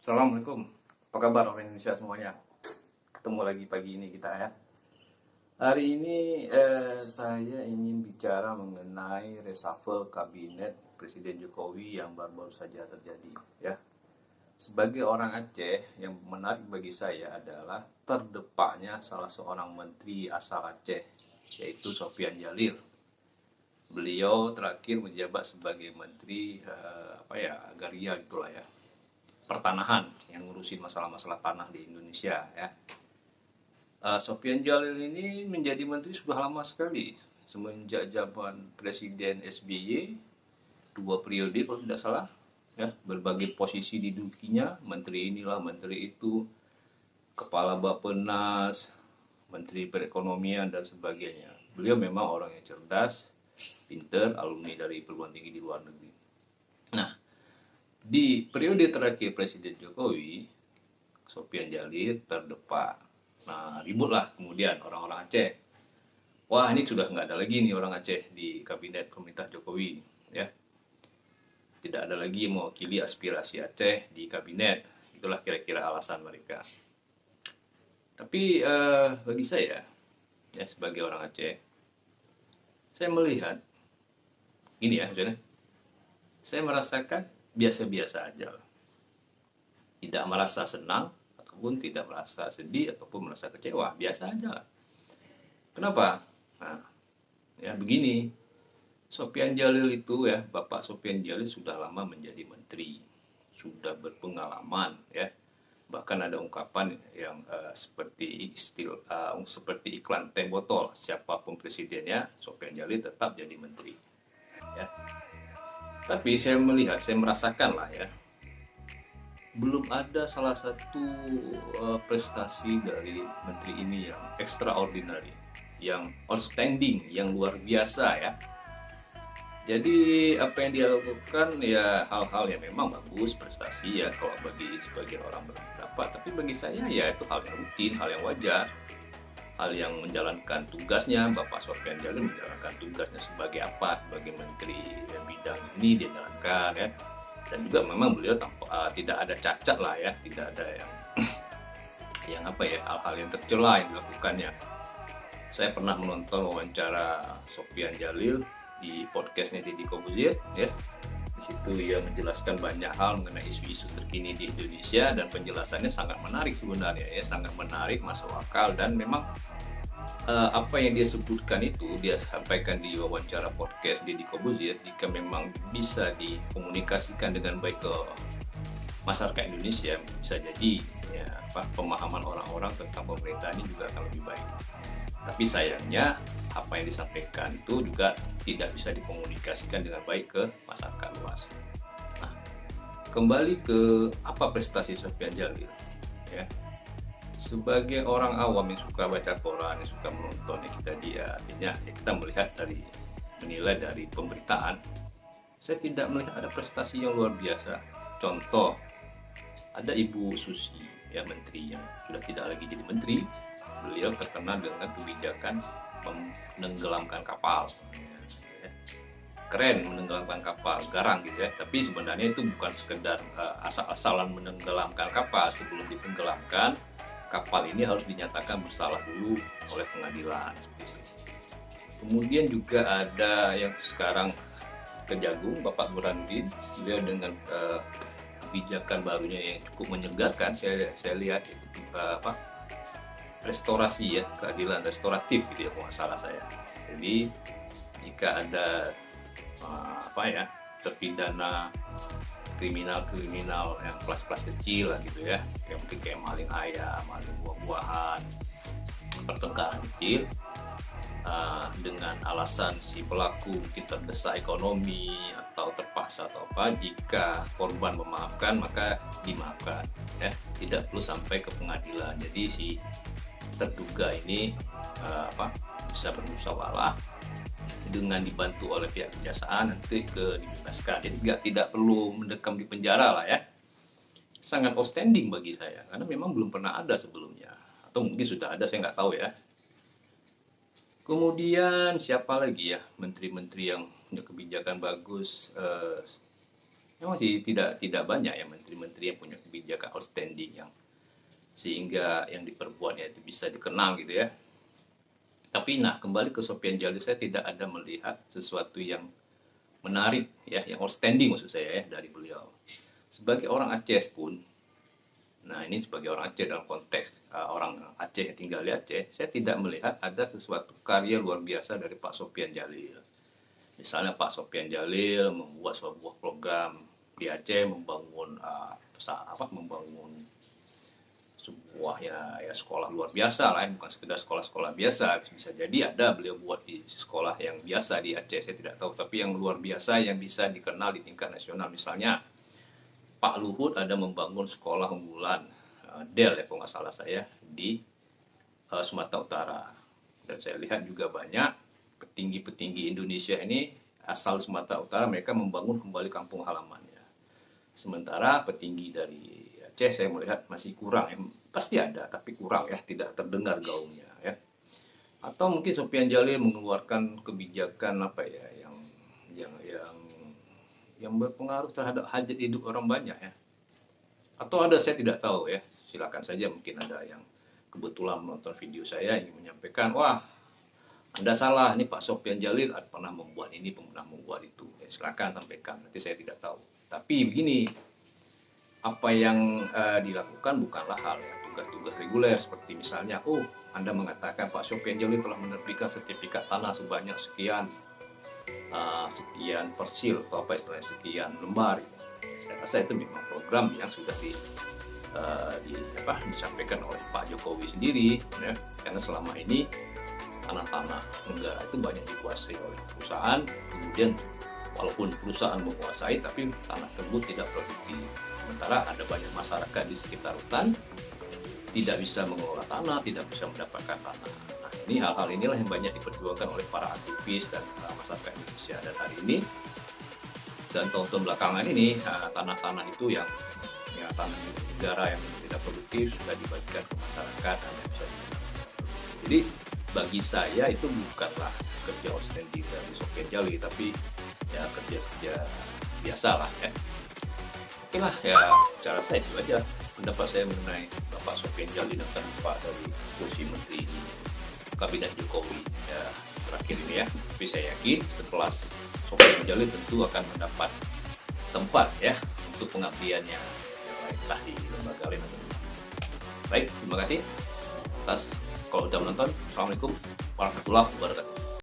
Assalamualaikum, apa kabar orang Indonesia semuanya? Ketemu lagi pagi ini kita ya. Hari ini saya ingin bicara mengenai reshuffle kabinet Presiden Jokowi yang baru-baru saja terjadi ya. Sebagai orang Aceh, yang menarik bagi saya adalah terdepaknya salah seorang menteri asal Aceh, yaitu Sophian Djalil. Beliau terakhir menjabat sebagai menteri agraria gitulah ya, pertanahan, yang ngurusin masalah-masalah tanah di Indonesia ya. Sophian Djalil ini menjadi menteri sudah lama sekali, semenjak zaman Presiden SBY 2 periode kalau tidak salah ya. Berbagai posisi didudukinya, menteri inilah, menteri itu, kepala Bappenas, menteri perekonomian dan sebagainya. Beliau memang orang yang cerdas, pinter, alumni dari perguruan tinggi di luar negeri. Nah, di periode terakhir Presiden Jokowi, Sophian Djalil terdepak. Nah, ributlah kemudian orang-orang Aceh. Wah, ini sudah nggak ada lagi nih orang Aceh di kabinet pemerintah Jokowi, ya. Tidak ada lagi mewakili aspirasi Aceh di kabinet. Itulah kira-kira alasan mereka. Tapi bagi saya, ya sebagai orang Aceh, saya melihat ini ya, misalnya, saya merasakan biasa-biasa aja, tidak merasa senang ataupun tidak merasa sedih ataupun merasa kecewa, biasa aja lah. Kenapa? Nah, ya begini, Sophian Djalil itu ya, Bapak Sophian Djalil sudah lama menjadi menteri, sudah berpengalaman ya. Bahkan ada ungkapan yang seperti iklan teh botol, siapapun presidennya, Sophian Djalil tetap jadi menteri ya. Tapi saya melihat, saya merasakan lah ya, belum ada salah satu prestasi dari menteri ini yang extraordinary, yang outstanding, yang luar biasa ya. Jadi apa yang dia lakukan ya hal-hal yang memang bagus, prestasi ya kalau bagi sebagian orang berpendapat. Tapi bagi saya ya itu hal yang rutin, hal yang wajar, hal yang menjalankan tugasnya. Bapak Sophian Djalil menjalankan tugasnya sebagai apa? Sebagai menteri bidang ini dia jalankan ya. Dan juga memang beliau tidak ada cacat lah ya, tidak ada yang hal-hal yang tercela yang dilakukannya. Saya pernah menonton wawancara Sophian Djalil di podcastnya Deddy Corbuzier ya. Di situ ia menjelaskan banyak hal mengenai isu-isu terkini di Indonesia dan penjelasannya sangat menarik sebenarnya ya, sangat menarik, masuk akal, dan memang apa yang dia sebutkan itu dia sampaikan di wawancara podcast Deddy Corbuzier. Jika memang bisa dikomunikasikan dengan baik ke masyarakat Indonesia, bisa jadi ya, pemahaman orang-orang tentang pemerintah ini juga akan lebih baik. Tapi sayangnya apa yang disampaikan itu juga tidak bisa dikomunikasikan dengan baik ke masyarakat luas. Nah, kembali ke apa prestasi Sophian Djalil ya. Sebagai orang awam yang suka baca koran, yang suka menonton artinya ya kita menilai dari pemberitaan. Saya tidak melihat ada prestasi yang luar biasa. Contoh, ada Ibu Susi ya, menteri yang sudah tidak lagi jadi menteri. Beliau terkenal dengan kebijakan menenggelamkan kapal ya. Keren menenggelamkan kapal, garang gitu ya. Tapi sebenarnya itu bukan sekedar asal-asalan menenggelamkan kapal. Sebelum ditenggelamkan, kapal ini harus dinyatakan bersalah dulu oleh pengadilan. Kemudian juga ada yang sekarang Kejagung, Bapak Burhanuddin. Beliau dengan kebijakan barunya yang cukup menyegarkan, saya lihat restorasi ya, keadilan restoratif gitu ya kalau nggak salah saya. Jadi jika ada terpidana kriminal yang kelas-kelas kecil lah gitu ya, yang mungkin kayak maling ayam, maling buah-buahan, pertengkaran kecil, dengan alasan si pelaku mungkin terdesak ekonomi atau terpaksa atau apa, jika korban memaafkan maka dimaafkan ya, tidak perlu sampai ke pengadilan. Jadi si terduga ini bisa bermusyawarah dengan dibantu oleh pihak kejaksaan, nanti dibebaskan. Jadi tidak perlu mendekam di penjara lah ya. Sangat outstanding bagi saya karena memang belum pernah ada sebelumnya, atau mungkin sudah ada, saya nggak tahu ya. Kemudian siapa lagi ya menteri-menteri yang punya kebijakan bagus, memang tidak banyak ya menteri-menteri yang punya kebijakan outstanding yang sehingga yang diperbuatnya itu bisa dikenal gitu ya. Tapi nah, kembali ke Sofian Jalil, saya tidak ada melihat sesuatu yang menarik ya, yang outstanding maksud saya ya dari beliau. Sebagai orang Aceh pun, nah ini sebagai orang Aceh dalam konteks orang Aceh yang tinggal di Aceh, saya tidak melihat ada sesuatu karya luar biasa dari Pak Sofian Jalil. Misalnya Pak Sofian Jalil membuat sebuah program di Aceh, membangun membangun sebuah ya sekolah luar biasa lah, bukan sekedar sekolah-sekolah biasa. Bisa jadi ada beliau buat di sekolah yang biasa di Aceh, saya tidak tahu, tapi yang luar biasa yang bisa dikenal di tingkat nasional. Misalnya Pak Luhut ada membangun sekolah unggulan Del ya kalau nggak salah saya di Sumatera Utara, dan saya lihat juga banyak petinggi-petinggi Indonesia ini asal Sumatera Utara, mereka membangun kembali kampung halamannya. Sementara petinggi dari Aceh saya melihat masih kurang ya. Pasti ada tapi kurang ya, tidak terdengar gaungnya ya. Atau mungkin Sofian Jalil mengeluarkan kebijakan apa ya yang berpengaruh terhadap hajat hidup orang banyak ya. Atau ada, saya tidak tahu ya. Silakan saja, mungkin ada yang kebetulan menonton video saya ingin menyampaikan, wah Anda salah, ini Pak Sofian Jalil pernah membuat ini, pernah membuat itu. Ya, silakan sampaikan, nanti saya tidak tahu. Tapi begini, apa yang dilakukan bukanlah hal ya tugas-tugas reguler, seperti misalnya, Anda mengatakan Pak Sofian Jalil telah menerbitkan sertifikat tanah sebanyak sekian persil atau apa istilahnya, sekian lembar. Saya rasa itu memang program yang sudah disampaikan oleh Pak Jokowi sendiri ya, karena selama ini tanah-tanah negara itu banyak dikuasai oleh perusahaan, kemudian walaupun perusahaan menguasai tapi tanah tersebut tidak produktif. Sementara ada banyak masyarakat di sekitar hutan tidak bisa mengelola tanah, tidak bisa mendapatkan tanah. Nah, ini hal-hal inilah yang banyak diperjuangkan oleh para aktivis dan masyarakat Indonesia. Dan hari ini dan tahun-tahun belakangan ini tanah-tanah itu yang tanah negara yang tidak produktif sudah dibagikan ke masyarakat dan bisa. Jadi bagi saya itu bukanlah kerja outstanding dari Sofian Jalil, tapi ya kerja-kerja biasa lah ya. Oke lah ya, cara saya itu aja pendapat saya mengenai Bapak Sofian Jalil dan Pak dari kursi menteri di kabinet Jokowi ya terakhir ini ya. Tapi saya yakin setelah Sofian Jalil tentu akan mendapat tempat ya untuk pengabdiannya yang lainlah di lembaga lain. Baik, terima kasih atas kalau sudah menonton. Assalamualaikum warahmatullahi wabarakatuh.